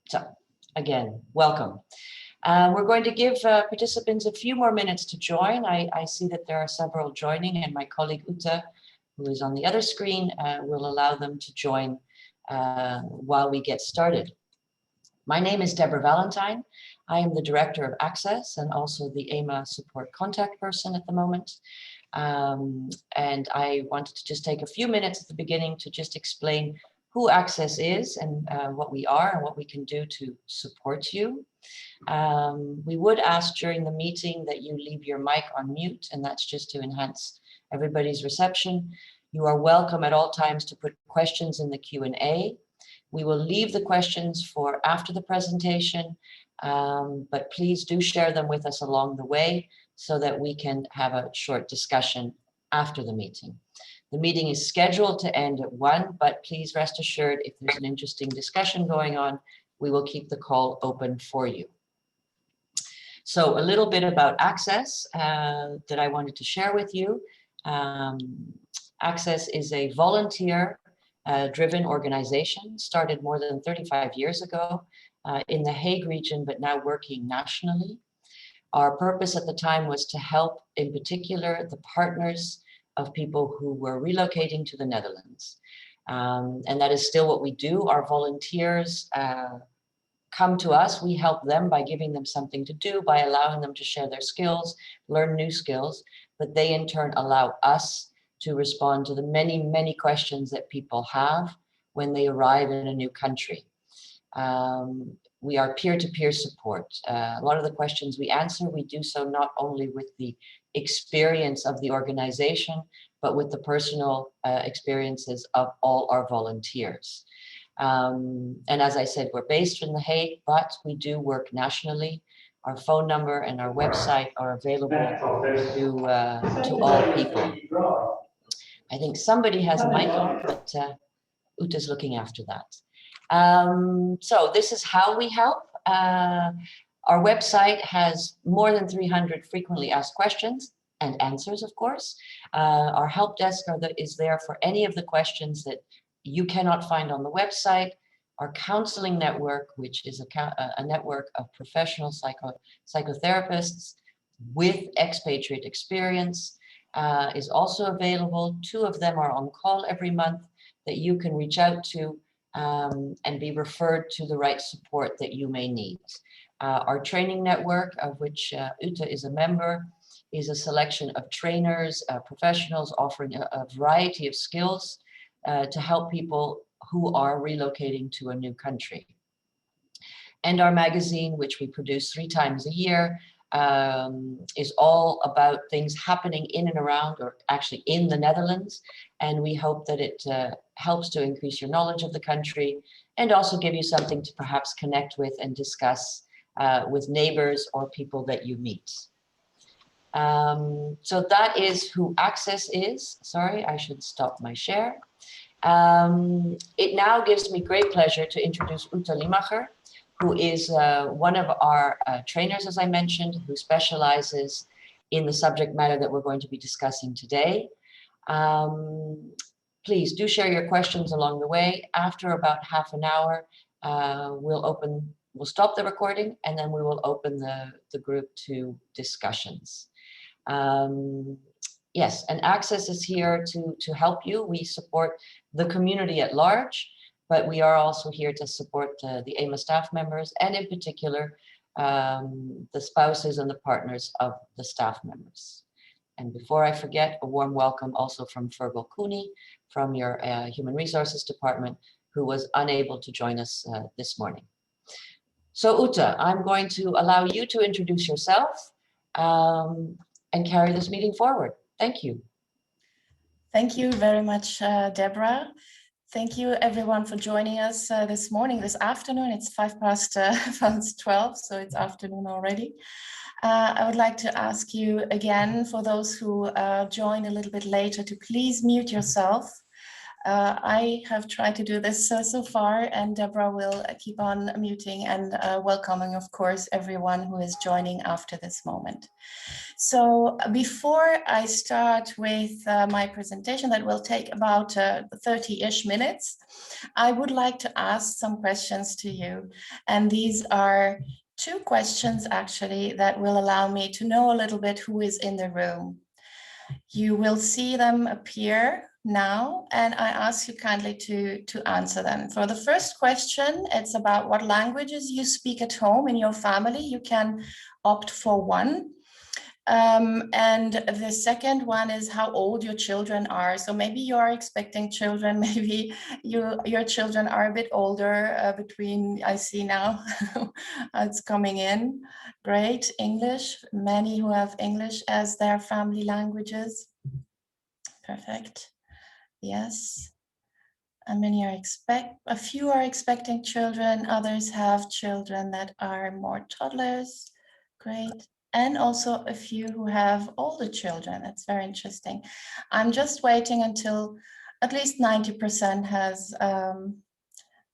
So again, welcome. We're going to give participants a few more minutes to join. I see that there are several joining, and my colleague Ute, who is on the other screen, will allow them to join while we get started. My name is Deborah Valentine. I am the Director of ACCESS and also the AMA support contact person at the moment. And I wanted to just take a few minutes at the beginning to just explain who ACCESS is and what we are and what we can do to support you. We would ask during the meeting that you leave your mic on mute, and that's just to enhance everybody's reception. You are welcome at all times to put questions in the Q&A. We will leave the questions for after the presentation, but please do share them with us along the way so that we can have a short discussion after the meeting. The meeting is scheduled to end at 1, but please rest assured if there's an interesting discussion going on, we will keep the call open for you. So a little bit about ACCESS that I wanted to share with you. ACCESS is a volunteer-driven organization, started more than 35 years ago in the Hague region, but now working nationally. Our purpose at the time was to help, in particular, the partners of people who were relocating to the Netherlands. And that is still what we do. Our volunteers come to us, we help them by giving them something to do, by allowing them to share their skills, learn new skills, but they in turn allow us to respond to the many, many questions that people have when they arrive in a new country. We are peer-to-peer support. A lot of the questions we answer, we do so not only with the experience of the organization, but with the personal experiences of all our volunteers. And as I said, we're based in The Hague, but we do work nationally. Our phone number and our website are available to all people. I think somebody has a mic on, but Ute's looking after that. So this is how we help. Our website has more than 300 frequently asked questions and answers, of course. Our help desk is there for any of the questions that you cannot find on the website. Our counseling network, which is a network of professional psychotherapists with expatriate experience, is also available. 2 of them are on call every month that you can reach out to and be referred to the right support that you may need. Our training network, of which Ute is a member, is a selection of trainers, professionals offering a variety of skills to help people who are relocating to a new country. And our magazine, which we produce 3 times a year, is all about things happening in and around, or actually in the Netherlands. And we hope that it helps to increase your knowledge of the country and also give you something to perhaps connect with and discuss with neighbors or people that you meet. So that is who ACCESS is. Sorry, I should stop my share. It now gives me great pleasure to introduce Ute Limacher, who is one of our trainers, as I mentioned, who specializes in the subject matter that we're going to be discussing today. Please do share your questions along the way. After about half an hour, we'll stop the recording, and then we will open the group to discussions. Yes, and ACCESS is here to help you. We support the community at large, but we are also here to support the AMA staff members, and in particular, the spouses and the partners of the staff members. And before I forget, a warm welcome also from Fergal Cooney from your Human Resources Department, who was unable to join us this morning. So Ute, I'm going to allow you to introduce yourself and carry this meeting forward. Thank you. Thank you very much, Deborah. Thank you everyone for joining us this morning, this afternoon. It's 12, so it's afternoon already. I would like to ask you again, for those who joined a little bit later, to please mute yourself I have tried to do this so far, and Deborah will keep on muting and welcoming, of course, everyone who is joining after this moment. So before I start with my presentation that will take about 30-ish minutes, I would like to ask some questions to you. And these are 2 questions actually that will allow me to know a little bit who is in the room. You will see them appear now, and I ask you kindly to answer them. For the first question, it's about what languages you speak at home in your family. You can opt for one. And the second one is how old your children are. So maybe you are expecting children, maybe your children are a bit older, between, I see now, it's coming in. Great, English, many who have English as their family languages. Perfect, yes. And many are a few are expecting children, others have children that are more toddlers. Great. And also a few who have older children. That's very interesting. I'm just waiting until at least 90% has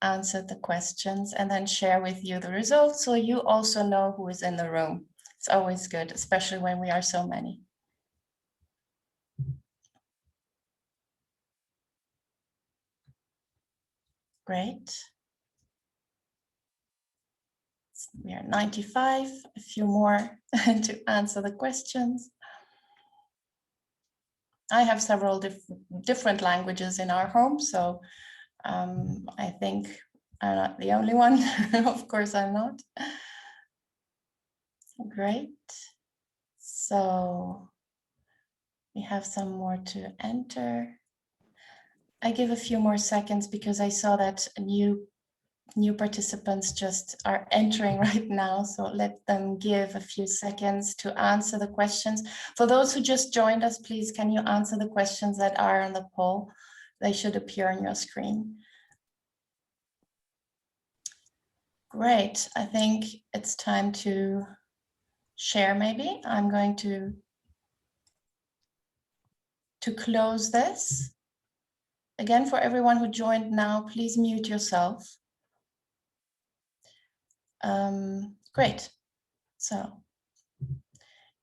answered the questions, and then share with you the results so you also know who is in the room. It's always good, especially when we are so many. Great. We are 95, a few more to answer the questions. I have several different languages in our home, so I think I'm not the only one. Of course, I'm not. Great. So we have some more to enter. I give a few more seconds because I saw that new participants just are entering right now. So let them give a few seconds to answer the questions. For those who just joined us, please, can you answer the questions that are on the poll? They should appear on your screen. Great, I think it's time to share maybe. I'm going to close this. Again, for everyone who joined now, please mute yourself. Great, so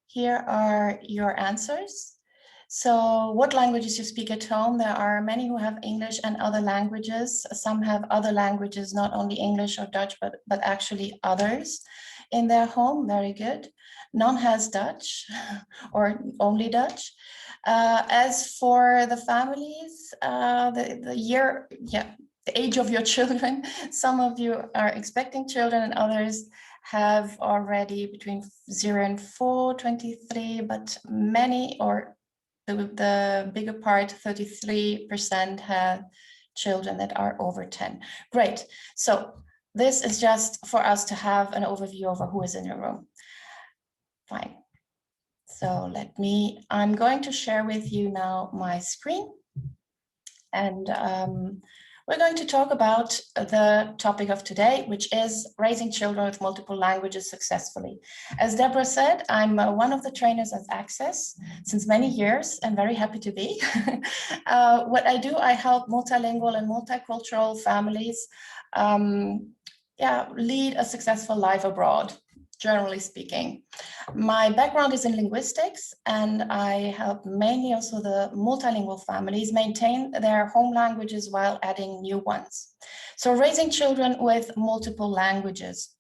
here are your answers. So what languages you speak at home? There are many who have English and other languages. Some have other languages, not only English or Dutch, but actually others in their home. Very good. None has Dutch or only Dutch. As for the families, the age of your children, some of you are expecting children and others have already between 0 and 4, 23, but many, or the bigger part, 33% have children that are over 10. Great. So this is just for us to have an overview over who is in the room. Fine. So I'm going to share with you now my screen. And we're going to talk about the topic of today, which is raising children with multiple languages successfully. As Deborah said, I'm one of the trainers at ACCESS since many years, and very happy to be. What I do, I help multilingual and multicultural families lead a successful life abroad, generally speaking. My background is in linguistics, and I help mainly also the multilingual families maintain their home languages while adding new ones. So raising children with multiple languages.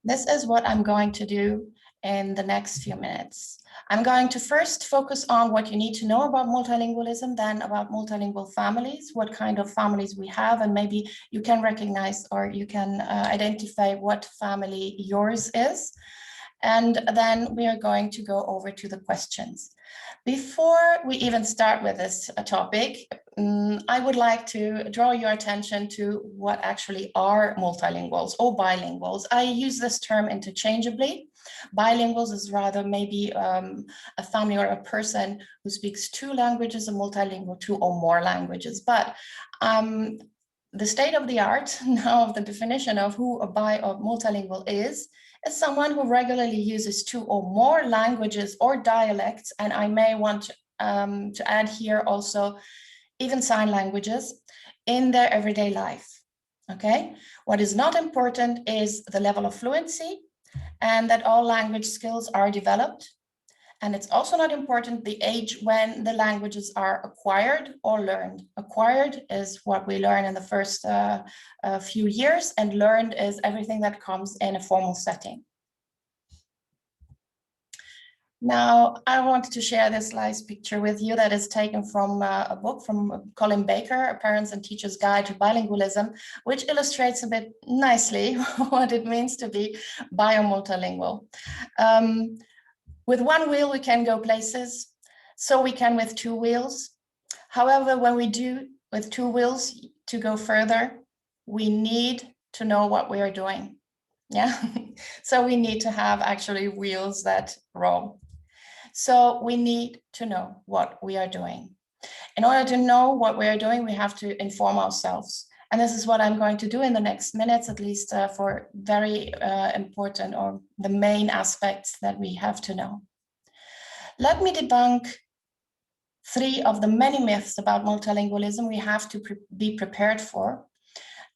This is what I'm going to do in the next few minutes. I'm going to first focus on what you need to know about multilingualism, then about multilingual families, what kind of families we have, and maybe you can recognize or you can identify what family yours is. And then we are going to go over to the questions. Before we even start with this topic, I would like to draw your attention to what actually are multilinguals or bilinguals. I use this term interchangeably. Bilinguals is rather maybe a family or a person who speaks 2 languages, a multilingual 2 or more languages. But the state of the art now of the definition of who a bi or multilingual is someone who regularly uses 2 or more languages or dialects. And I may want to add here also even sign languages, in their everyday life. Okay, what is not important is the level of fluency and that all language skills are developed. And it's also not important the age when the languages are acquired or learned. Acquired is what we learn in the first few years, and learned is everything that comes in a formal setting. Now, I wanted to share this nice picture with you that is taken from a book from Colin Baker, A Parents and Teachers Guide to Bilingualism, which illustrates a bit nicely what it means to be biomultilingual. With one wheel, we can go places, so we can with two wheels. However, when we do with two wheels to go further, we need to know what we are doing. Yeah, so we need to have actually wheels that roll. So we need to know what we are doing. In order to know what we are doing, we have to inform ourselves. And this is what I'm going to do in the next minutes, at least for very important or the main aspects that we have to know. Let me debunk 3 of the many myths about multilingualism we have to be prepared for.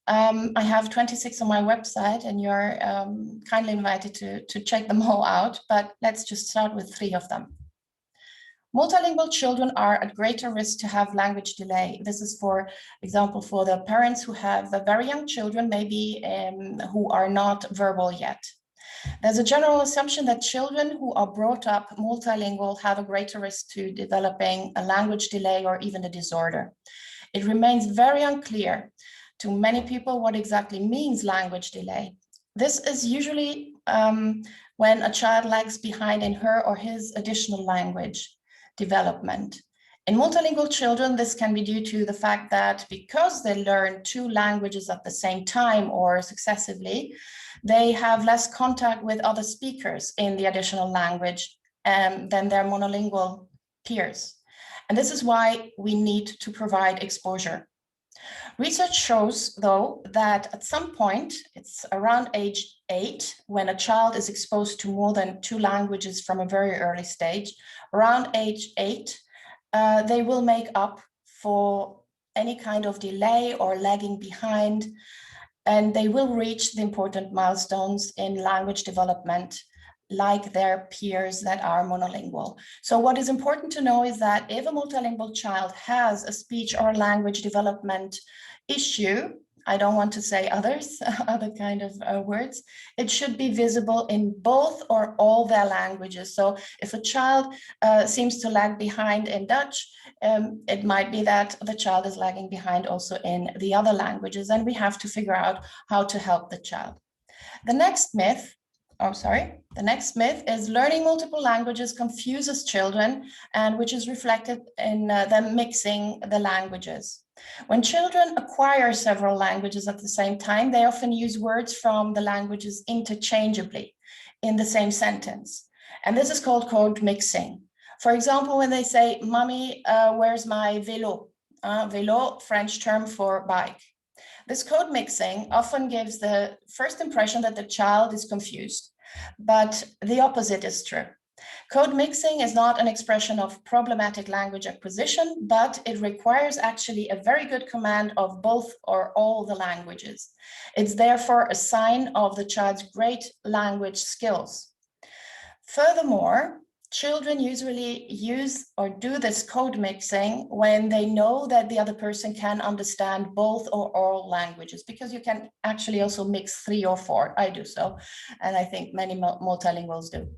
I have 26 on my website, and you're kindly invited to check them all out, but let's just start with 3 of them. Multilingual children are at greater risk to have language delay. This is, for example, for the parents who have very young children, maybe who are not verbal yet. There's a general assumption that children who are brought up multilingual have a greater risk to developing a language delay or even a disorder. It remains very unclear to many people what exactly means language delay. This is usually when a child lags behind in her or his additional language development. In multilingual children, this can be due to the fact that because they learn 2 languages at the same time or successively, they have less contact with other speakers in the additional language than their monolingual peers. And this is why we need to provide exposure. Research shows, though, that at some point, it's around age 8, when a child is exposed to more than 2 languages from a very early stage, around age 8, they will make up for any kind of delay or lagging behind, and they will reach the important milestones in language development like their peers that are monolingual. So what is important to know is that if a multilingual child has a speech or language development issue, I don't want to say others, other kind of words, it should be visible in both or all their languages. So if a child seems to lag behind in Dutch, it might be that the child is lagging behind also in the other languages, and we have to figure out how to help the child. The next myth is learning multiple languages confuses children, and which is reflected in them mixing the languages. When children acquire several languages at the same time, they often use words from the languages interchangeably in the same sentence. And this is called code mixing. For example, when they say, "Mommy, where's my vélo?" Vélo, French term for bike. This code mixing often gives the first impression that the child is confused, but the opposite is true. Code mixing is not an expression of problematic language acquisition, but it requires actually a very good command of both or all the languages. It's therefore a sign of the child's great language skills. Furthermore, children usually use or do this code mixing when they know that the other person can understand both or all languages, because you can actually also mix 3 or 4. I do so, and I think many multilinguals do.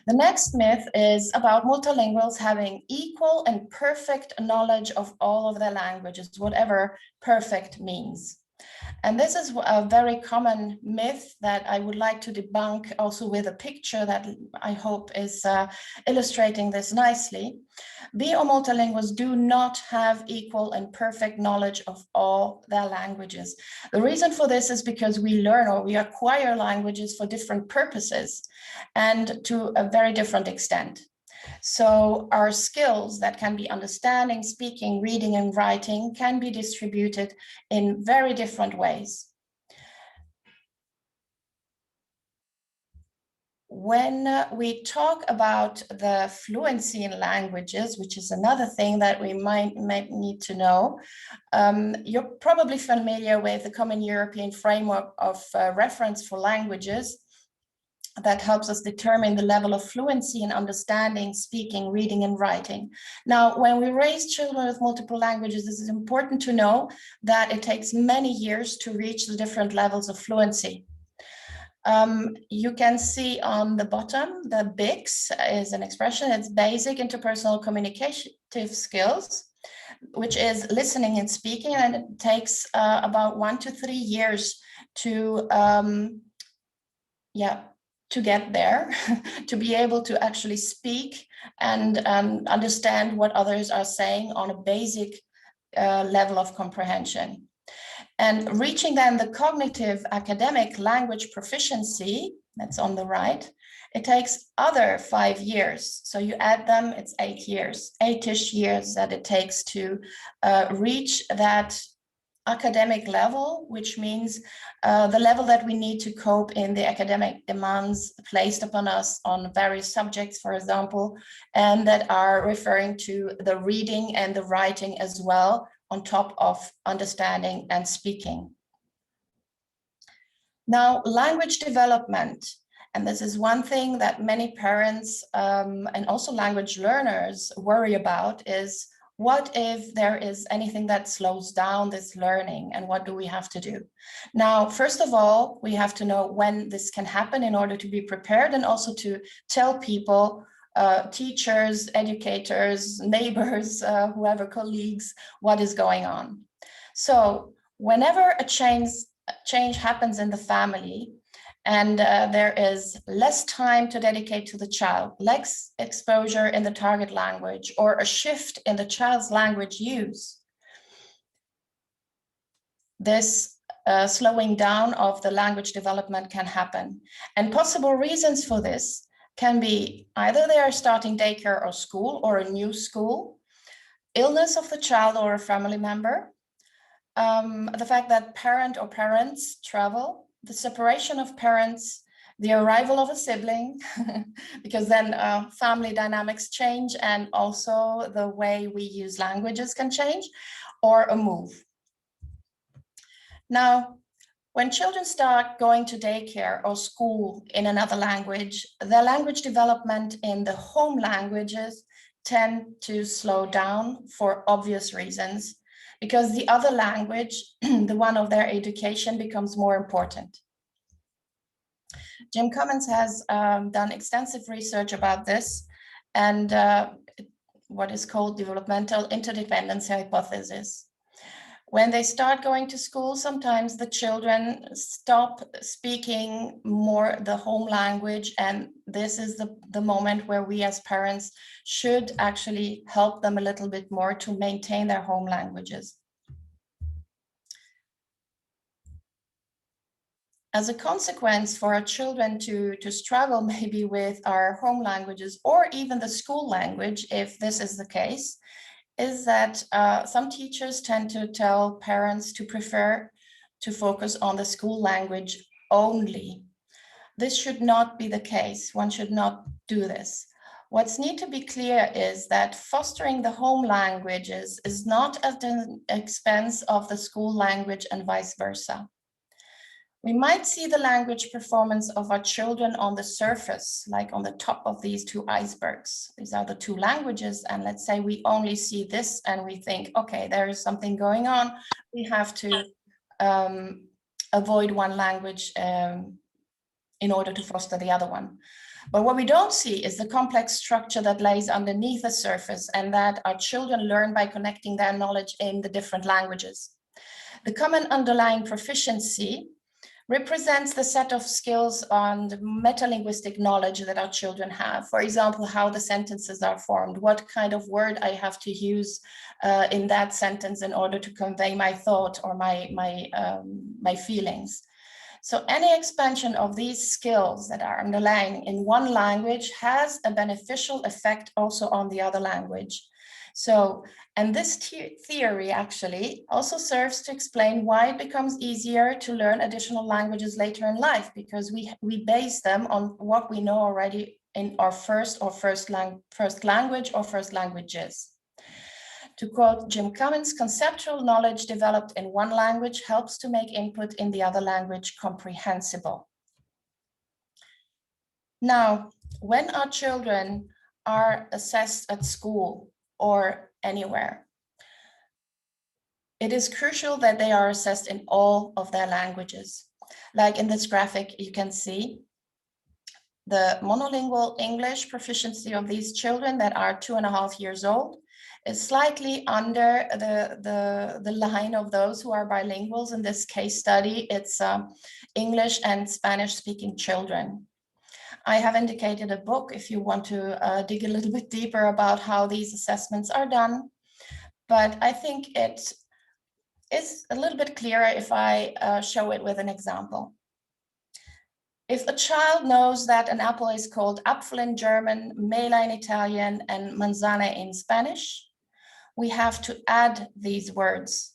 The next myth is about multilinguals having equal and perfect knowledge of all of their languages, whatever perfect means. And this is a very common myth that I would like to debunk also with a picture that I hope is illustrating this nicely. Bi or multilinguals do not have equal and perfect knowledge of all their languages. The reason for this is because we learn or we acquire languages for different purposes and to a very different extent. So our skills that can be understanding, speaking, reading, and writing can be distributed in very different ways. When we talk about the fluency in languages, which is another thing that we might need to know, you're probably familiar with the Common European Framework of Reference for Languages that helps us determine the level of fluency in understanding, speaking, reading, and writing. Now, when we raise children with multiple languages, it is important to know that it takes many years to reach the different levels of fluency. You can see on the bottom, the BICS is an expression. It's basic interpersonal communicative skills, which is listening and speaking, and it takes about 1 to 3 years to get there, to be able to actually speak and understand what others are saying on a basic level of comprehension. And reaching then the cognitive academic language proficiency, that's on the right, it takes other 5 years. So you add them, it's 8 years, 8-ish years that it takes to reach that academic level, which means the level that we need to cope in the academic demands placed upon us on various subjects, for example, and that are referring to the reading and the writing as well, on top of understanding and speaking. Now, language development, and this is one thing that many parents and also language learners worry about, is what if there is anything that slows down this learning, and what do we have to do? Now, first of all, we have to know when this can happen in order to be prepared, and also to tell people, teachers, educators, neighbors, whoever, colleagues, what is going on. So whenever a change happens in the family, and there is less time to dedicate to the child, less exposure in the target language, or a shift in the child's language use, this slowing down of the language development can happen. And possible reasons for this can be either they are starting daycare or school, or a new school, illness of the child or a family member, the fact that parent or parents travel, the separation of parents, the arrival of a sibling, because then family dynamics change, and also the way we use languages can change, or a move. Now, when children start going to daycare or school in another language, their language development in the home languages tend to slow down for obvious reasons, because the other language, the one of their education, becomes more important. Jim Cummins has done extensive research about this, and what is called developmental interdependency hypothesis. When they start going to school, sometimes the children stop speaking more the home language, and this is the moment where we as parents should actually help them a little bit more to maintain their home languages. As a consequence for our children to struggle maybe with our home languages, or even the school language, if this is the case, is that some teachers tend to tell parents to prefer to focus on the school language only. This should not be the case. One should not do this. What's need to be clear is that fostering the home languages is not at the expense of the school language, and vice versa. We might see the language performance of our children on the surface, like on the top of these two icebergs. These are the two languages, and let's say we only see this and we think, okay, there is something going on. We have to avoid one language in order to foster the other one. But what we don't see is the complex structure that lays underneath the surface, and that our children learn by connecting their knowledge in the different languages. The common underlying proficiency represents the set of skills on the metalinguistic knowledge that our children have. For example, how the sentences are formed, what kind of word I have to use in that sentence in order to convey my thought or my feelings. So any expansion of these skills that are underlying in one language has a beneficial effect also on the other language. So, and this theory actually also serves to explain why it becomes easier to learn additional languages later in life, because we base them on what we know already in our first language or first languages. To quote Jim Cummins, conceptual knowledge developed in one language helps to make input in the other language comprehensible. Now, when our children are assessed at school or anywhere, it is crucial that they are assessed in all of their languages. Like in this graphic, you can see the monolingual English proficiency of these children that are 2.5 years old is slightly under the line of those who are bilinguals. In this case study, it's English and Spanish speaking children. I have indicated a book if you want to dig a little bit deeper about how these assessments are done. But I think it is a little bit clearer if I show it with an example. If a child knows that an apple is called Apfel in German, mela in Italian, and manzana in Spanish, we have to add these words.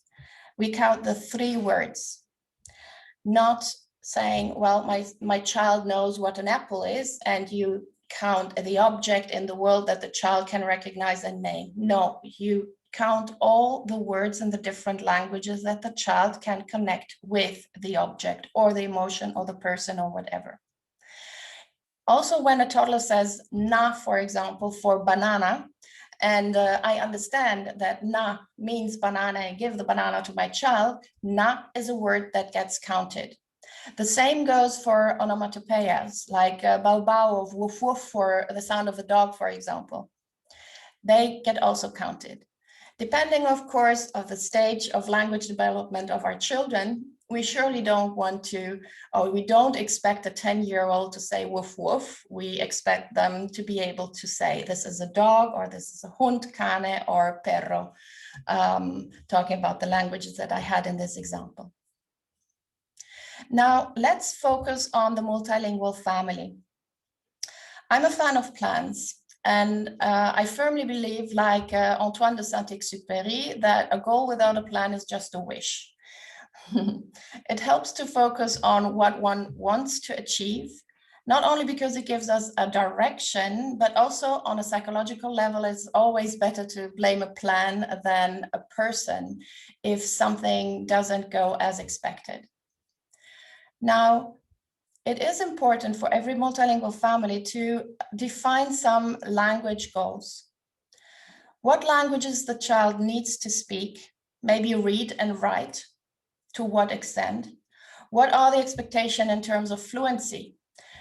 We count the 3 words, not saying, well, my child knows what an apple is, and you count the object in the world that the child can recognize and name. No, you count all the words in the different languages that the child can connect with the object or the emotion or the person or whatever. Also, when a toddler says na, for example, for banana, and I understand that na means banana and give the banana to my child, na is a word that gets counted. The same goes for onomatopoeias, like bao bao of woof woof for the sound of a dog, for example. They get also counted. Depending, of course, of the stage of language development of our children, we surely don't want to, or we don't expect a 10-year-old to say woof woof. We expect them to be able to say this is a dog, or this is a hund, cane, or perro, talking about the languages that I had in this example. Now, let's focus on the multilingual family. I'm a fan of plans. And I firmly believe, like Antoine de Saint-Exupéry, that a goal without a plan is just a wish. It helps to focus on what one wants to achieve, not only because it gives us a direction, but also on a psychological level. It's always better to blame a plan than a person if something doesn't go as expected. Now, it is important for every multilingual family to define some language goals. What languages the child needs to speak, maybe read and write, to what extent? What are the expectations in terms of fluency?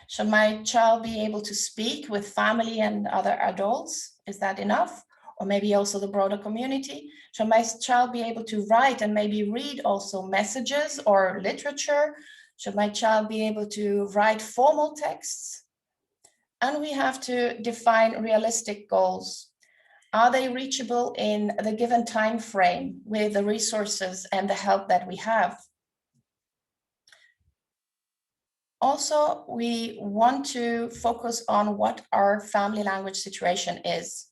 Should my child be able to speak with family and other adults? Is that enough? Or maybe also the broader community? Should my child be able to write and maybe read also messages or literature? Should my child be able to write formal texts? And we have to define realistic goals. Are they reachable in the given time frame with the resources and the help that we have? Also, we want to focus on what our family language situation is.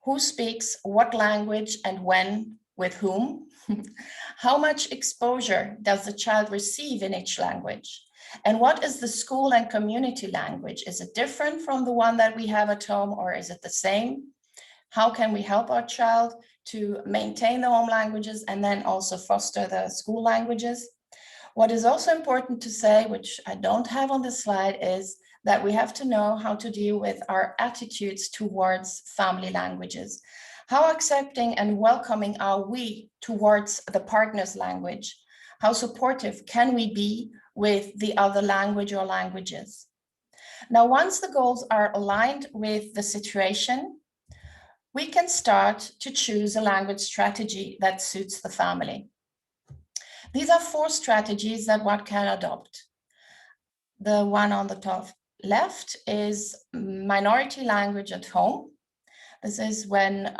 Who speaks what language and when, with whom? How much exposure does the child receive in each language? And what is the school and community language? Is it different from the one that we have at home, or is it the same? How can we help our child to maintain the home languages and then also foster the school languages? What is also important to say, which I don't have on this slide, is that we have to know how to deal with our attitudes towards family languages. How accepting and welcoming are we towards the partner's language? How supportive can we be with the other language or languages? Now, once the goals are aligned with the situation, we can start to choose a language strategy that suits the family. These are 4 strategies that one can adopt. The one on the top left is minority language at home. This is when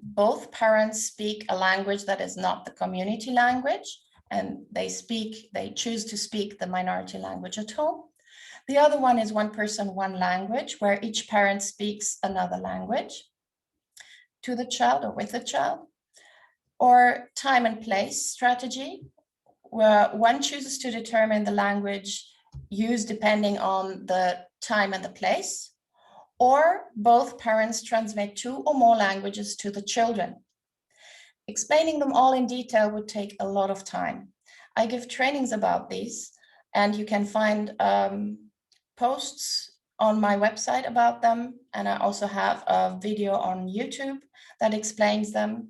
both parents speak a language that is not the community language, and they choose to speak the minority language at home. The other one is one person, one language, where each parent speaks another language. to the child or with the child, or time and place strategy, where one chooses to determine the language used depending on the time and the place, or both parents transmit 2 or more languages to the children. Explaining them all in detail would take a lot of time. I give trainings about these, and you can find posts on my website about them, and I also have a video on YouTube that explains them.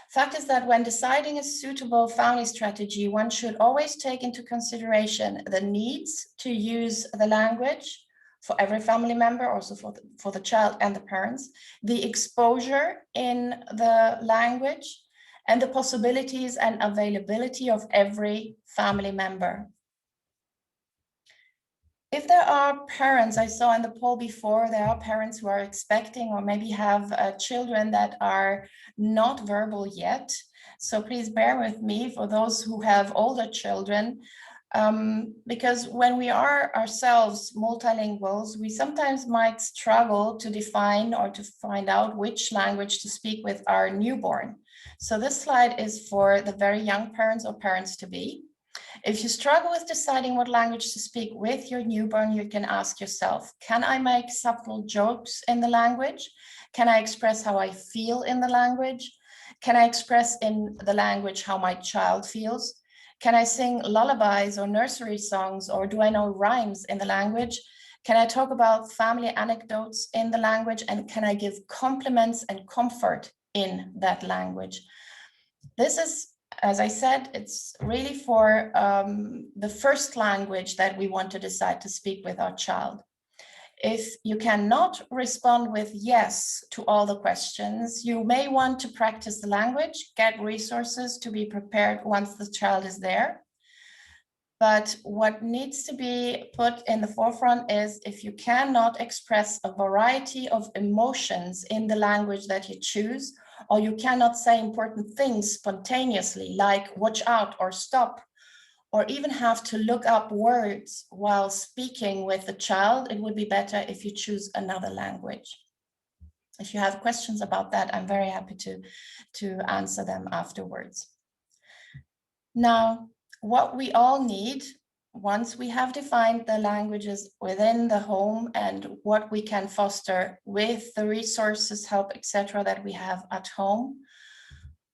Fact is that when deciding a suitable family strategy, one should always take into consideration the needs to use the language for every family member, also for the child and the parents, the exposure in the language, and the possibilities and availability of every family member. If there are parents, I saw in the poll before, there are parents who are expecting or maybe have children that are not verbal yet. So please bear with me for those who have older children, because when we are ourselves multilinguals, we sometimes might struggle to define or to find out which language to speak with our newborn. So this slide is for the very young parents or parents-to-be. If you struggle with deciding what language to speak with your newborn, you can ask yourself, can I make subtle jokes in the language? Can I express how I feel in the language? Can I express in the language how my child feels? Can I sing lullabies or nursery songs, or do I know rhymes in the language? Can I talk about family anecdotes in the language? And can I give compliments and comfort in that language? This is, as I said, it's really for the first language that we want to decide to speak with our child. If you cannot respond with yes to all the questions, you may want to practice the language, get resources to be prepared once the child is there. But what needs to be put in the forefront is, if you cannot express a variety of emotions in the language that you choose, or you cannot say important things spontaneously, like watch out or stop, or even have to look up words while speaking with the child, it would be better if you choose another language. If you have questions about that, I'm very happy to answer them afterwards. Now, what we all need, once we have defined the languages within the home and what we can foster with the resources, help, etc. that we have at home,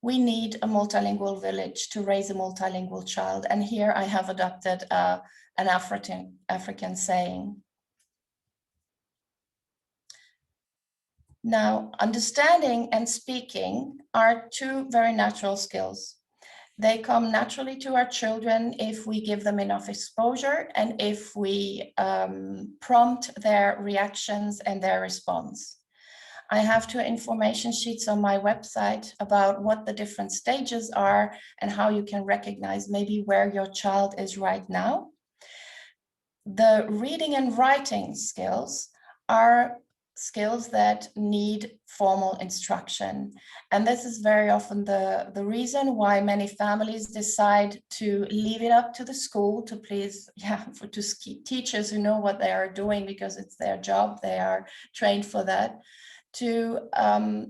we need a multilingual village to raise a multilingual child. And here I have adopted an African saying. Now, understanding and speaking are 2 very natural skills. They come naturally to our children if we give them enough exposure and if we prompt their reactions and their response. I have 2 information sheets on my website about what the different stages are and how you can recognize maybe where your child is right now. The reading and writing skills are skills that need formal instruction. And this is very often the reason why many families decide to leave it up to the school to please, to teachers who know what they are doing because it's their job, they are trained for that, to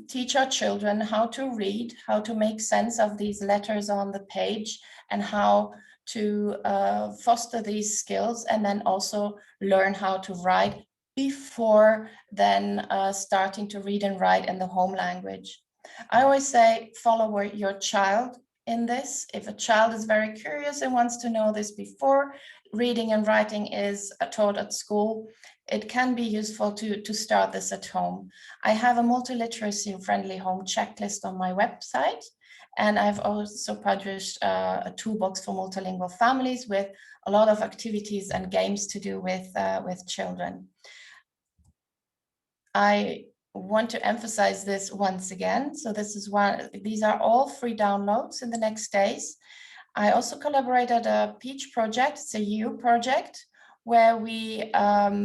teach our children how to read, how to make sense of these letters on the page, and how to foster these skills, and then also learn how to write before then starting to read and write in the home language. I always say, follow your child in this. If a child is very curious and wants to know this before reading and writing is taught at school, it can be useful to start this at home. I have a multiliteracy friendly home checklist on my website, and I've also published a toolbox for multilingual families with a lot of activities and games to do with children. I want to emphasize this once again. So this is these are all free downloads in the next days. I also collaborated a Peach project, it's a EU project, where we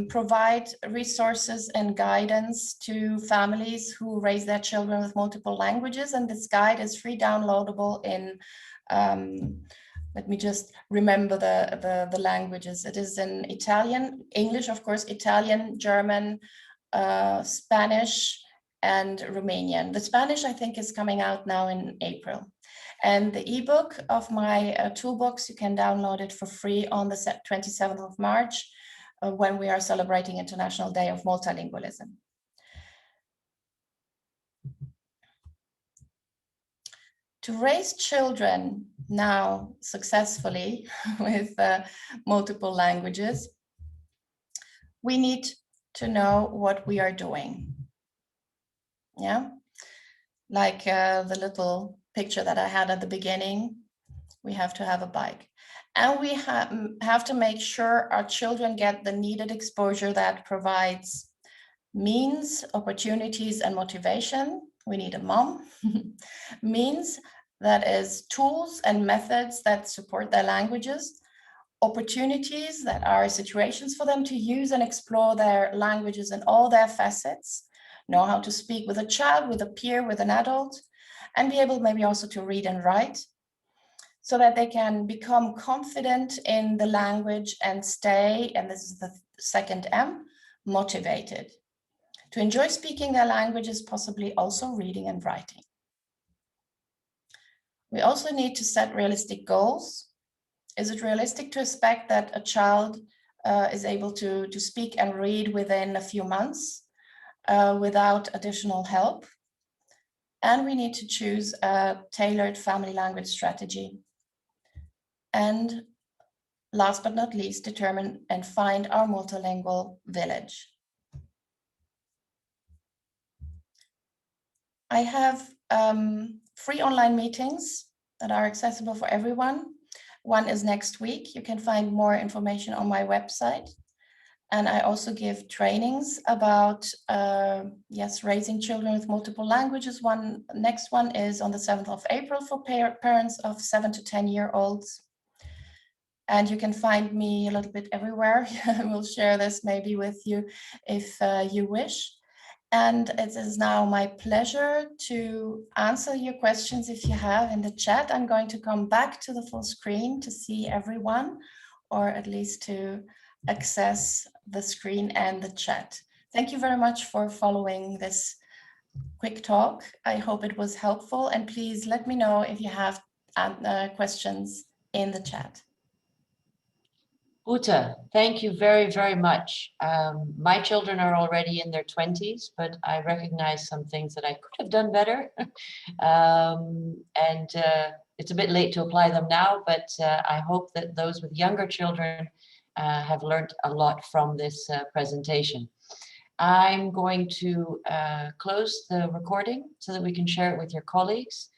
provide resources and guidance to families who raise their children with multiple languages. And this guide is free downloadable in, let me just remember the languages. It is in Italian, English, of course, Italian, German, Spanish, and Romanian. The Spanish, I think, is coming out now in April. And the ebook of my toolbox, you can download it for free on the 27th of March, when we are celebrating International Day of Multilingualism. To raise children now successfully with multiple languages, we need to know what we are doing. Yeah, like the little picture that I had at the beginning, we have to have a bike. And we have to make sure our children get the needed exposure that provides means, opportunities, and motivation. We need a mom. Means, that is tools and methods that support their languages. Opportunities, that are situations for them to use and explore their languages in all their facets. Know how to speak with a child, with a peer, with an adult, and be able maybe also to read and write, so that they can become confident in the language and stay, and this is the second M, motivated. To enjoy speaking their languages, possibly also reading and writing. We also need to set realistic goals. Is it realistic to expect that a child is able to speak and read within a few months without additional help? And we need to choose a tailored family language strategy. And last but not least, determine and find our multilingual village. I have free online meetings that are accessible for everyone. One is next week. You can find more information on my website. And I also give trainings about, raising children with multiple languages. Next one is on the 7th of April for parents of 7 to 10-year-olds. And you can find me a little bit everywhere. We'll share this maybe with you if you wish. And it is now my pleasure to answer your questions if you have in the chat. I'm going to come back to the full screen to see everyone, or at least to access the screen and the chat. Thank you very much for following this quick talk. I hope it was helpful, and please let me know if you have questions in the chat. Ute, thank you very, very much. My children are already in their 20s, but I recognize some things that I could have done better. It's a bit late to apply them now, but I hope that those with younger children have learned a lot from this presentation. I'm going to close the recording so that we can share it with your colleagues.